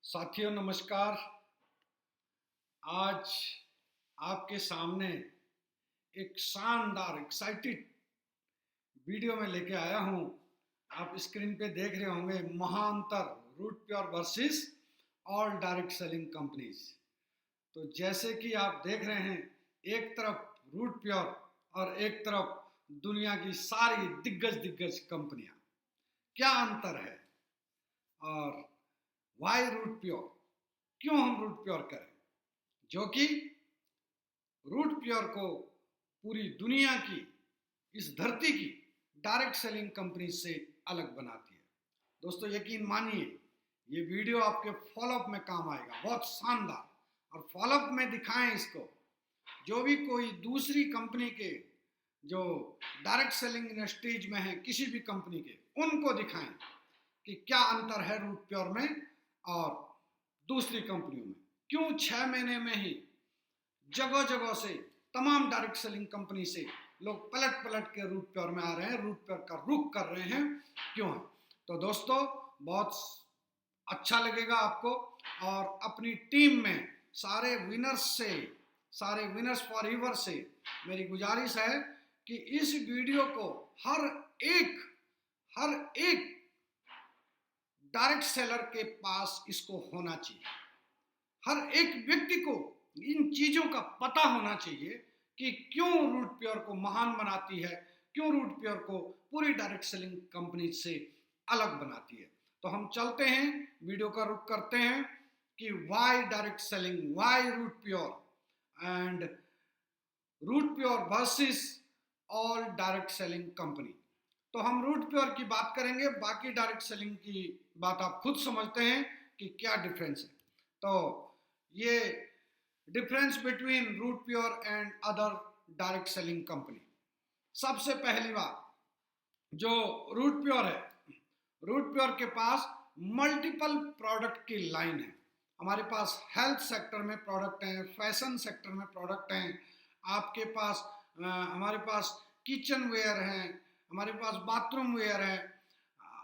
साथियों नमस्कार। आज आपके सामने एक शानदार एक्साइटेड वीडियो में लेके आया हूं। आप स्क्रीन पे देख रहे होंगे महाअंतर root pure versus all direct selling companies. तो जैसे कि आप देख रहे हैं, एक तरफ रूट प्योर और एक तरफ दुनिया की सारी दिग्गज कंपनियां। क्या अंतर है और वाई रूट प्योर, क्यों हम रूट प्योर करें, जो कि रूट प्योर को पूरी दुनिया की, इस धरती की डायरेक्ट सेलिंग कंपनी से अलग बनाती है। दोस्तों यकीन मानिए, ये वीडियो आपके फॉलोअप में काम आएगा, बहुत शानदार। और फॉलोअप में दिखाएं इसको, जो भी कोई दूसरी कंपनी के जो डायरेक्ट सेलिंग इंडस्ट्रीज में है, किसी भी कंपनी के, उनको दिखाएं कि क्या अंतर है रूट प्योर में और दूसरी कंपनियों में। क्यों 6 महीने में ही जगह जगह से, तमाम डायरेक्ट सेलिंग कंपनी से लोग पलट पलट के रूट प्योर में आ रहे हैं, रूट प्योर का रुख कर रहे हैं, क्यों है? तो दोस्तों बहुत अच्छा लगेगा आपको। और अपनी टीम में सारे विनर्स फॉर एवर से मेरी गुजारिश है कि इस वीडियो को हर एक डायरेक्ट सेलर के पास इसको होना चाहिए। हर एक व्यक्ति को इन चीजों का पता होना चाहिए कि क्यों रूट प्योर को महान बनाती है, क्यों रूट प्योर को पूरी डायरेक्ट सेलिंग कंपनी से अलग बनाती है। तो हम चलते हैं, वीडियो का रुख करते हैं कि why direct selling, why Root Pure and Root pure versus all direct selling company. तो हम रूट प्योर की बात करेंगे, बाकी डायरेक्ट सेलिंग की बात आप खुद समझते हैं कि क्या डिफरेंस है। तो ये difference between Root Pure and other direct selling company. सबसे पहली बात, जो रूट प्योर है, रूट प्योर के पास मल्टीपल प्रोडक्ट की लाइन है। हमारे पास हेल्थ सेक्टर में प्रोडक्ट हैं, फैशन सेक्टर में प्रोडक्ट हैं, आपके पास हमारे पास किचन वेयर हैं, हमारे पास बाथरूम वेयर है,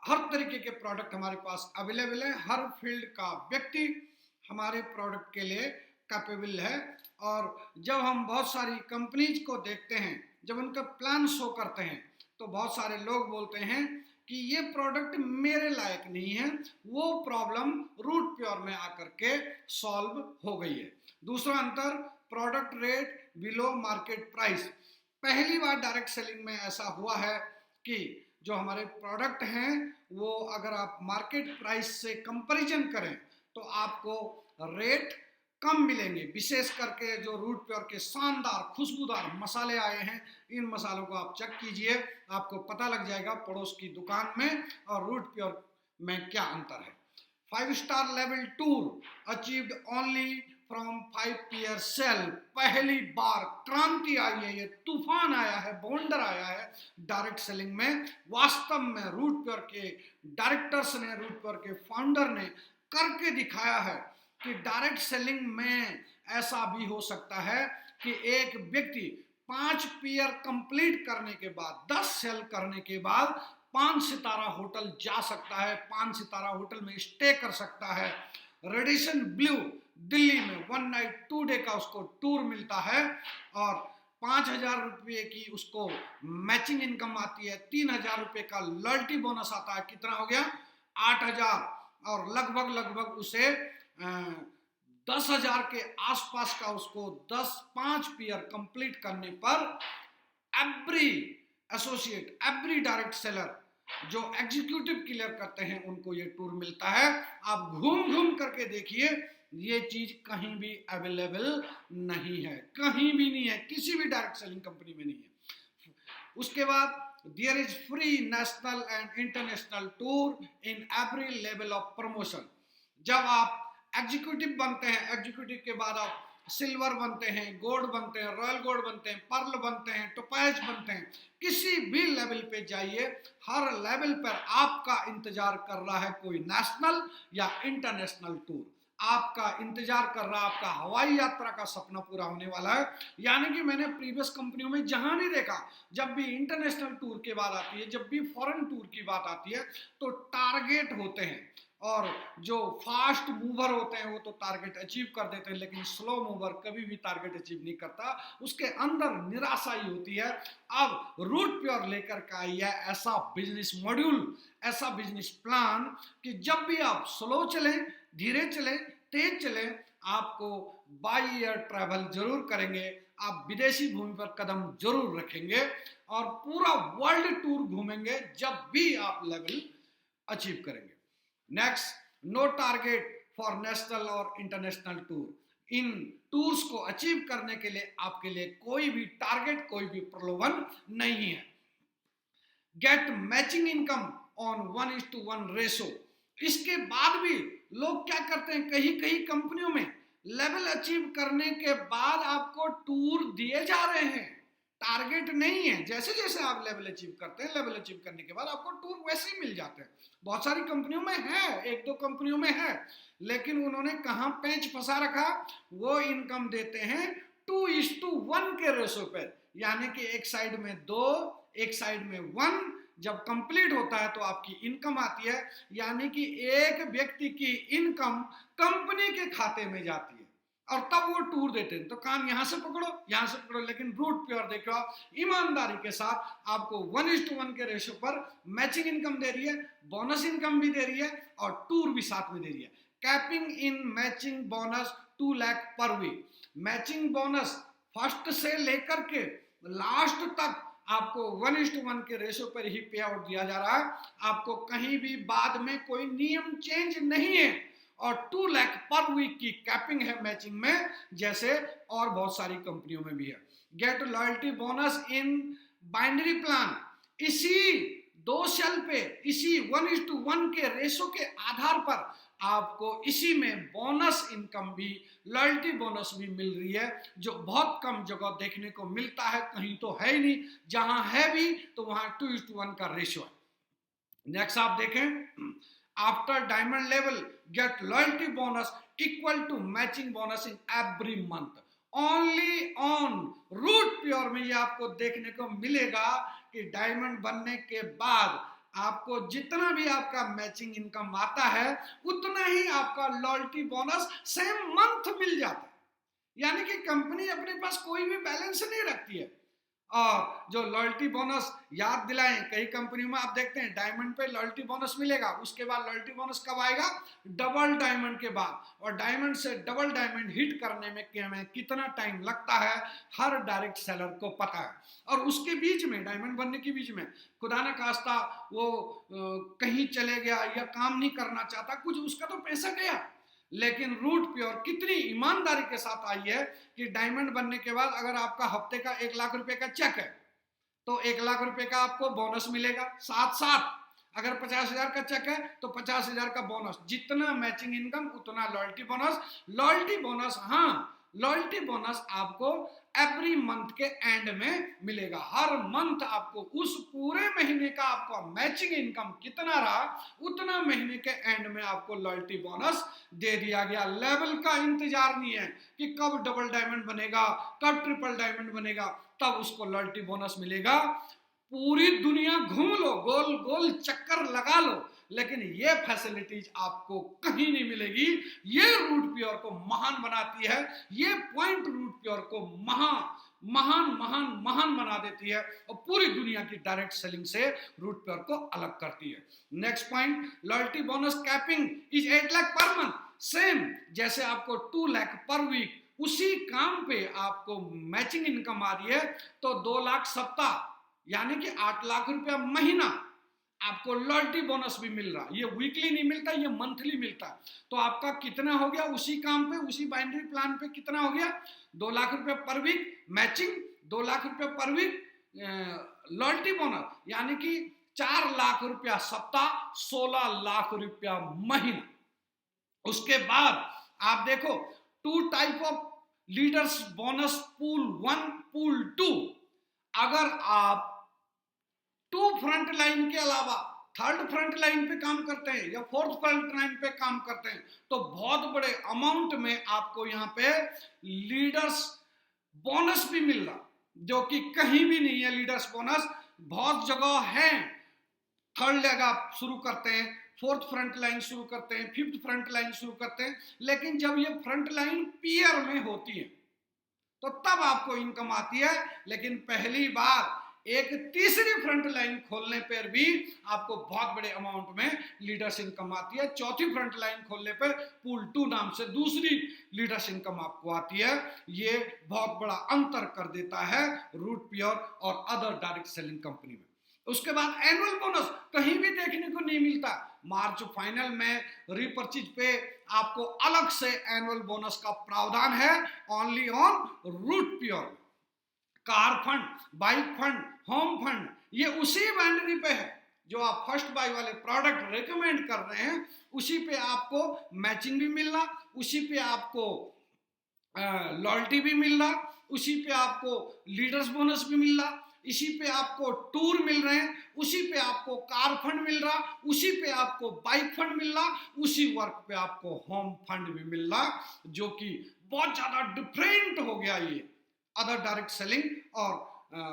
हर तरीके के प्रोडक्ट हमारे पास अवेलेबल है। हर फील्ड का व्यक्ति हमारे प्रोडक्ट के लिए कैपेबल है। और जब हम बहुत सारी कंपनीज को देखते हैं, जब उनका प्लान शो करते हैं, तो बहुत सारे लोग बोलते हैं कि ये प्रोडक्ट मेरे लायक नहीं है। वो प्रॉब्लम रूट प्योर में आकर के सॉल्व हो गई है। दूसरा अंतर, product rate below market price. पहली बार डायरेक्ट सेलिंग में ऐसा हुआ है कि जो हमारे प्रोडक्ट हैं वो अगर आप मार्केट प्राइस से कंपैरिजन करें तो आपको रेट कम मिलेंगे। विशेष करके जो रूट प्योर के शानदार खुशबूदार मसाले आए हैं, इन मसालों को आप चेक कीजिए, आपको पता लग जाएगा पड़ोस की दुकान में और रूट प्योर में क्या अंतर है। 5 star level tour achieved only from 5 year cell. पहली बार क्रांति आई है, ये तूफान आया है, बवंडर आया है डायरेक्ट सेलिंग में। वास्तव में रूट प्योर के डायरेक्टर्स ने, रूट प्योर के फाउंडर ने करके दिखाया है कि डायरेक्ट सेलिंग में ऐसा भी हो सकता है कि एक व्यक्ति 5 पीयर कंप्लीट करने के बाद, 10 सेल करने के बाद 5 सितारा होटल जा सकता है, 5 सितारा होटल में स्टे कर सकता है। रेडिसन ब्लू दिल्ली में 1 नाइट 2 डे का उसको टूर मिलता है और 5,000 रुपये की उसको मैचिंग इनकम आती है, 3,000 रुपये का लॉयल्टी बोनस आता है। कितना हो गया? 8,000। और लगभग उसे 10,000 के आसपास का उसको 5 पीयर कंप्लीट करने पर every associate, every direct seller जो एग्जीक्यूटिव क्लियर करते हैं, उनको ये टूर मिलता है। आप घूम करके देखिए, ये चीज कहीं भी अवेलेबल नहीं है, कहीं भी नहीं है, किसी भी डायरेक्ट सेलिंग कंपनी में नहीं है। उसके बाद there is free national and international tour in every level of promotion. जब आप एग्जीक्यूटिव बनते हैं, एग्जीक्यूटिव के बाद आप सिल्वर बनते हैं, गोल्ड बनते हैं, रॉयल गोल्ड बनते हैं, पर्ल बनते हैं, टोपाज बनते हैं, किसी भी लेवल पे जाइए, हर लेवल पर आपका इंतजार कर रहा है कोई नेशनल या इंटरनेशनल टूर। आपका इंतजार कर रहा है, आपका हवाई यात्रा का सपना पूरा होने वाला है। यानी कि मैंने प्रीवियस कंपनियों में जहां भी देखा, जब भी इंटरनेशनल टूर की बात आती है, जब भी फॉरेन टूर की बात आती है, तो टारगेट होते हैं और जो फास्ट मूवर होते हैं वो तो टारगेट अचीव कर देते हैं, लेकिन स्लो मूवर कभी भी टारगेट अचीव नहीं करता, उसके अंदर निराशा ही होती है। अब रूट प्योर लेकर का आया ऐसा बिजनेस मॉड्यूल, ऐसा बिजनेस प्लान कि जब भी आप स्लो चलें, धीरे चलें, तेज चलें, आपको बाई एयर ट्रैवल जरूर करेंगे, आप विदेशी भूमि पर कदम जरूर रखेंगे और पूरा वर्ल्ड टूर घूमेंगे जब भी आप लेवल अचीव करेंगे। Next, no target for national और इंटरनेशनल टूर। इन टूर्स को अचीव करने के लिए आपके लिए कोई भी टारगेट, कोई भी प्रलोभन नहीं है। Get matching income on 1:1 ratio. इसके बाद भी लोग क्या करते हैं, कहीं कहीं कंपनियों में लेवल अचीव करने के बाद आपको टूर दिए जा रहे हैं, टारगेट नहीं है। जैसे जैसे आप लेवल अचीव करते हैं, लेवल अचीव करने के बाद आपको टूर वैसे ही मिल जाते हैं। बहुत सारी कंपनियों में है, एक दो कंपनियों में है, लेकिन उन्होंने कहां पेंच फंसा रखा, वो इनकम देते हैं 2:1 के रेशो पर, यानी कि एक साइड में 2, एक साइड में 1। जब कंप्लीट होता है तो आपकी इनकम आती है, यानी कि एक व्यक्ति की इनकम कंपनी के खाते में जाती है और तब वो टूर देते हैं। तो काम यहां से पकड़ो, यहां से पकड़ो, लेकिन रूट प्योर देखो आप ईमानदारी के साथ आपको 1:1 के रेशो पर मैचिंग इनकम दे रही है, बोनस इनकम भी दे रही है और टूर भी साथ में दे रही है। Capping in matching bonus 2 lakh per week. Matching bonus first से लेकर के लास्ट तक आपको 1:1 के रेशो पर ही पे आउट दिया जा रहा है, आपको कहीं भी बाद में कोई नियम चेंज नहीं है और 2 लाख पर वीक की कैपिंग है मैचिंग में, जैसे और बहुत सारी कंपनियों में भी है। Get loyalty bonus in binary plan. इसी 2 सेल पे, इसी 1:1 के रेशो के आधार पर आपको इसी में बोनस इनकम भी, लॉयल्टी बोनस भी मिल रही है, जो बहुत कम जगह देखने को मिलता है, कहीं तो है ही नहीं, जहां है भी तो वहां 2:1 का रेशो है। नेक्स्ट आप देखें, after diamond level get loyalty bonus equal to matching bonus in every month. Only on Root Pure में ये आपको देखने को मिलेगा कि डायमंड बनने के बाद आपको जितना भी आपका मैचिंग इनकम आता है उतना ही आपका लॉयल्टी बोनस सेम मंथ मिल जाता है। यानी कि कंपनी अपने पास कोई भी बैलेंस नहीं रखती है। और जो लॉयल्टी बोनस याद दिलाएं, कई कंपनियों में आप देखते हैं डायमंड पे लॉयल्टी बोनस मिलेगा, उसके बाद लॉयल्टी बोनस कब आएगा, डबल डायमंड के बाद। और डायमंड से डबल डायमंड हिट करने में कितना टाइम लगता है हर डायरेक्ट सेलर को पता है। और उसके बीच में, डायमंड बनने के बीच में खुदा न खास्ता वो कहीं चले गया या काम नहीं करना चाहता, कुछ उसका तो पैसा गया। लेकिन रूट प्योर कितनी ईमानदारी के साथ आई है कि डायमंड बनने के बाद अगर आपका हफ्ते का 1 लाख रुपए का चेक है तो 1 लाख रुपए का आपको बोनस मिलेगा, साथ साथ अगर 50,000 का चेक है तो 50,000 का बोनस, जितना मैचिंग इनकम उतना लॉयल्टी बोनस। लॉयल्टी बोनस, हाँ, लॉयल्टी बोनस आपको एवरी मंथ के एंड में मिलेगा। हर मंथ आपको उस पूरे महीने का आपका मैचिंग इनकम कितना रहा उतना महीने के एंड में आपको लॉयल्टी बोनस दे दिया गया। लेवल का इंतजार नहीं है कि कब डबल डायमंड बनेगा, कब ट्रिपल डायमंड बनेगा, तब उसको लॉयल्टी बोनस मिलेगा। पूरी दुनिया घूम लो, गोल गोल चक्कर लगा लो, लेकिन ये फैसिलिटीज आपको कहीं नहीं मिलेगी। ये रूट प्योर को महान बनाती है, ये पॉइंट रूट प्योर को महान बना देती है और पूरी दुनिया की डायरेक्ट सेलिंग से रूट प्योर को अलग करती है। Next point, loyalty bonus capping is 8 lakh per month. Same जैसे आपको 2 लाख पर वीक, उसी काम पे आपको मैचिंग इनकम आ रही है तो 2 लाख सप्ताह यानी कि 8 लाख रुपया महीना आपको लॉयल्टी बोनस भी मिल रहा है। ये वीकली नहीं मिलता, ये मंथली मिलता है। तो आपका कितना हो गया उसी काम पे, उसी बाइनरी प्लान पे कितना हो गया, 2 लाख रुपए पर वीक मैचिंग, 2 लाख रुपए पर वीक लॉयल्टी बोनस, यानी कि 4 लाख रुपया सप्ताह, 16 लाख रुपया महीना। उसके बाद आप देखो 2 type of leaders bonus, pool 1, pool 2। अगर आप 2 फ्रंट लाइन के अलावा 3rd फ्रंट लाइन पे काम करते हैं या 4th फ्रंट लाइन पे काम करते हैं तो बहुत बड़े अमाउंट में आपको यहाँ पे लीडर्स बोनस भी मिल रहा, जो कि कहीं भी नहीं है। लीडर्स बोनस बहुत जगह है, 3rd लेग आप शुरू करते हैं, फोर्थ फ्रंट लाइन शुरू करते हैं, फिफ्थ फ्रंट लाइन शुरू करते हैं, लेकिन जब ये फ्रंट लाइन पीयर में होती है तो तब आपको इनकम आती है। लेकिन पहली बार एक तीसरी फ्रंट लाइन खोलने पर भी आपको बहुत बड़े अमाउंट में लीडर्स इनकम आती है। चौथी फ्रंट लाइन खोलने पर पूल 2 नाम से दूसरी लीडर्स इनकम आपको आती है। ये बहुत बड़ा अंतर कर देता है रूट प्योर और अदर डायरेक्ट सेलिंग कंपनी में। उसके बाद एनुअल बोनस कहीं भी देखने को नहीं मिलता। मार्च फाइनल में रिपर्चेज पे आपको अलग से एनुअल बोनस का प्रावधान है, only on Root Pure. Car fund, bike fund, home fund, ये उसी बाइनरी पे है जो आप फर्स्ट बाय वाले प्रोडक्ट रेकमेंड कर रहे हैं, उसी पे आपको मैचिंग भी मिल रहा, उसी पे आपको लॉयल्टी भी मिल रहा, उसी पे आपको लीडर्स बोनस भी मिल रहा, इसी पे आपको टूर मिल रहे हैं, उसी पे आपको कार फंड मिल रहा, उसी पे आपको बाइक फंड मिल रहा, उसी वर्क पे आपको होम फंड भी मिल रहा, जो कि बहुत ज्यादा डिफरेंट हो गया ये अदर डायरेक्ट सेलिंग और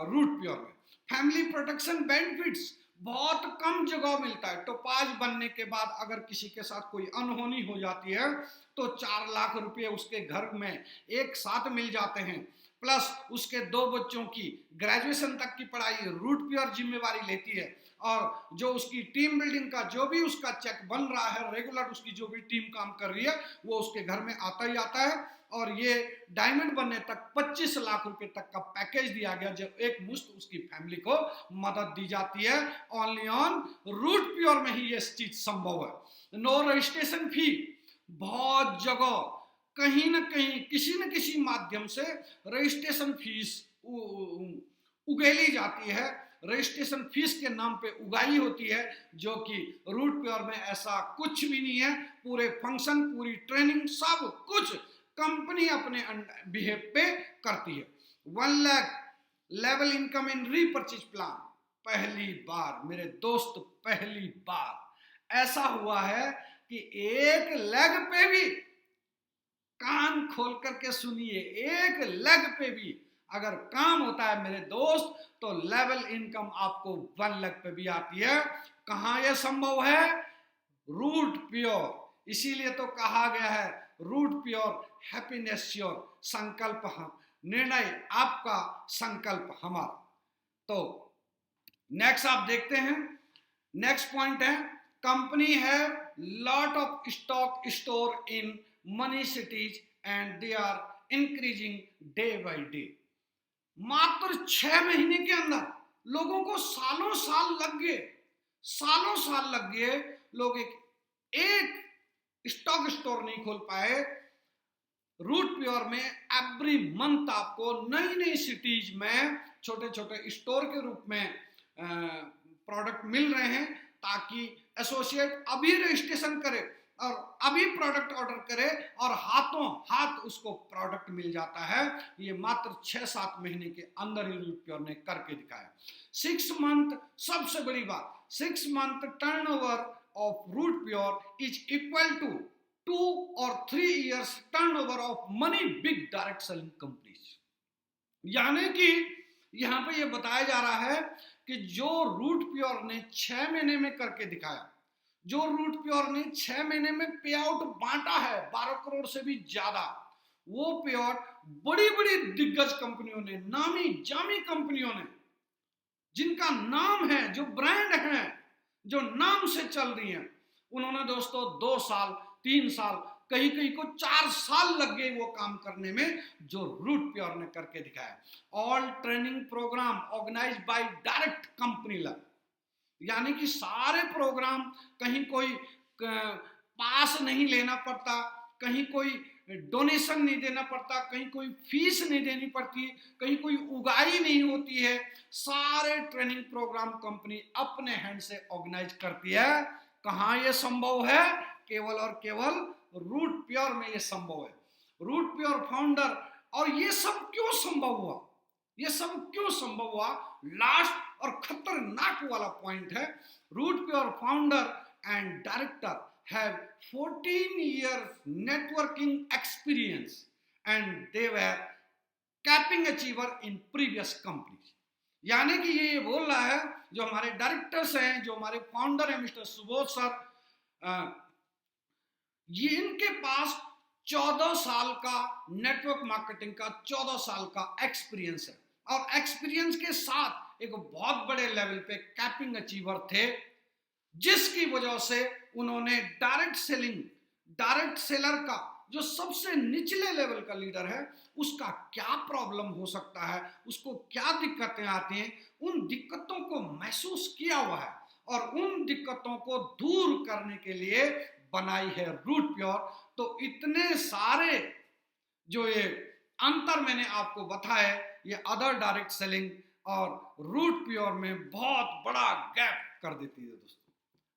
रूट प्योर में। फैमिली प्रोटेक्शन बेनिफिट्स बहुत कम जगह मिलता है। टोपाज बनने के बाद अगर किसी के साथ कोई अनहोनी हो जाती है तो 4 लाख रुपए उसके घर में एक साथ मिल जाते हैं, प्लस उसके 2 बच्चों की ग्रेजुएशन तक की पढ़ाई रूट प्योर जिम्मेवारी लेती है, और जो उसकी टीम बिल्डिंग का जो भी उसका चेक बन रहा है रेगुलर, उसकी जो भी टीम काम कर रही है वो उसके घर में आता ही आता है। और ये डायमंड बनने तक 25 लाख रुपए तक का पैकेज दिया गया, जब एक मुश्त उसकी फैमिली को मदद दी जाती है। ओनली ऑन रूट प्योर में ही ये चीज संभव है। नो रजिस्ट्रेशन फी, बहुत जगह कहीं ना कहीं किसी न किसी माध्यम से रजिस्ट्रेशन फीस उगेली जाती है, रजिस्ट्रेशन फीस के नाम पे उगाई होती है, जो कि रूट प्योर में ऐसा कुछ भी नहीं है। पूरे फंक्शन, पूरी ट्रेनिंग, सब कुछ कंपनी अपने बिहेव पे करती है। 1 lakh level income in repurchase plan, पहली बार मेरे दोस्त, पहली बार ऐसा हुआ है कि एक लेग पे भी, कान खोल करके सुनिए, एक लेग पे भी अगर काम होता है मेरे दोस्त, तो लेवल इनकम आपको 1 लाख पे भी आती है। कहां यह संभव है? Root Pure. इसीलिए तो कहा गया है रूट प्योर, हैप्पीनेस श्योर। संकल्प हम, निर्णय आपका, संकल्प हमारा। तो नेक्स्ट आप देखते हैं, नेक्स्ट पॉइंट है कंपनी है lot of stock store in many cities and they are increasing day by day. मात्र 6 महीने के अंदर लोगों को सालों साल लग गए, सालों साल लग गए, लोग एक स्टॉक स्टोर नहीं खोल पाए। रूट प्योर में एवरी मंथ आपको नई नई सिटीज में छोटे छोटे स्टोर के रूप में प्रोडक्ट मिल रहे हैं, ताकि एसोसिएट अभी रजिस्ट्रेशन करे और अभी प्रोडक्ट ऑर्डर करे और हाथों हाथ उसको प्रोडक्ट मिल जाता है। ये मात्र 6-7 महीने के अंदर ही रूट प्योर ने करके दिखाया। 6 मंथ, सबसे बड़ी बात, 6 month turnover of Root Pure is equal to 2 or 3 years turnover of many big direct selling companies. यानी कि यहां पे ये बताया जा रहा है कि जो रूट प्योर ने 6 महीने में करके दिखाया, जो रूट प्योर ने 6 महीने में पे आउट बांटा है 12 करोड़ से भी ज्यादा, वो पे आउट बड़ी बड़ी दिग्गज कंपनियों ने, नामी जामी कंपनियों ने, जिनका नाम है, जो ब्रांड है, जो नाम से चल रही हैं, उन्होंने दोस्तों 2 साल, 3 साल, कहीं कहीं को 4 साल लग गए वो काम करने में, जो रूट प्योर ने करके दिखाया। All training program organize by direct company लग, यानी कि सारे प्रोग्राम, कहीं कोई पास नहीं लेना पड़ता, कहीं कोई डोनेशन नहीं देना पड़ता, कहीं कोई फीस नहीं देनी पड़ती, कहीं कोई उगाई नहीं होती है। सारे ट्रेनिंग प्रोग्राम कंपनी अपने हैंड से ऑर्गेनाइज करती है। कहां यह संभव है? केवल और केवल रूट प्योर में यह संभव है। रूट प्योर फाउंडर, और ये सब क्यों संभव हुआ, ये सब क्यों संभव हुआ? लास्ट और खतरनाक वाला पॉइंट है, Root Pure founder and director have 14 years networking experience and they were capping achiever in previous companies। यानी कि ये बोल रहा है, जो हमारे डायरेक्टर्स हैं, जो हमारे फाउंडर हैं मिस्टर सुबोध सर, ये इनके पास 14 साल का नेटवर्क मार्केटिंग का 14 साल का एक्सपीरियंस है, और एक्सपीरियंस के साथ एक बहुत बड़े लेवल पे कैपिंग अचीवर थे, जिसकी वजह से उन्होंने डायरेक्ट सेलर का जो सबसे निचले लेवल का लीडर है उसका क्या प्रॉब्लम हो सकता है, उसको क्या दिक्कतें आती हैं, उन दिक्कतों को महसूस किया हुआ है और उन दिक्कतों को दूर करने के लिए बनाई है रूट प्योर। तो इतने सारे जो ये अंतर मैंने आपको बताया, ये अदर डायरेक्ट सेलिंग और रूट प्योर में बहुत बड़ा गैप कर देती है दोस्तों।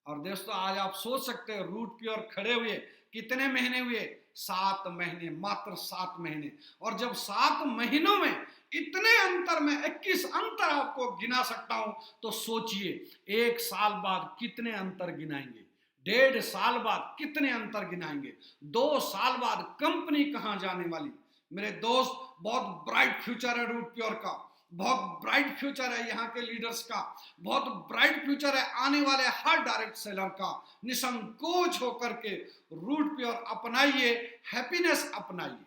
और दोस्तों आज आप सोच सकते हैं रूट प्योर खड़े हुए कितने महीने हुए, 7 महीने, मात्र 7 महीने। और जब 7 महीनों में इतने अंतर में 21 अंतर आपको गिना सकता हूं, तो सोचिए 1 साल बाद कितने अंतर गिनाएंगे, 1.5 साल बाद कितने अंतर गिनाएंगे, 2 साल बाद कंपनी कहां जाने वाली। मेरे दोस्त, बहुत ब्राइट फ्यूचर है रूट प्योर का, बहुत ब्राइट फ्यूचर है यहाँ के लीडर्स का, बहुत ब्राइट फ्यूचर है आने वाले हर डायरेक्ट सेलर का। निसंकोच होकर के रूट प्योर अपनाइए, हैप्पीनेस अपनाइए,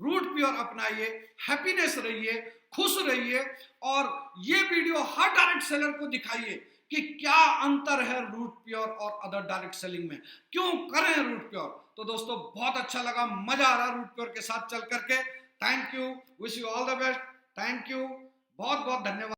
रूट प्योर अपनाइए, हैप्पीनेस रहिए, खुश रहिए, और ये वीडियो हर डायरेक्ट सेलर को दिखाइए कि क्या अंतर है रूट प्योर और अदर डायरेक्ट सेलिंग में, क्यों करें रूट प्योर। तो दोस्तों बहुत अच्छा लगा, मजा आ रहा रूट प्योर के साथ चल करके। Thank you, wish you all the best, thank you, बहुत बहुत धन्यवाद।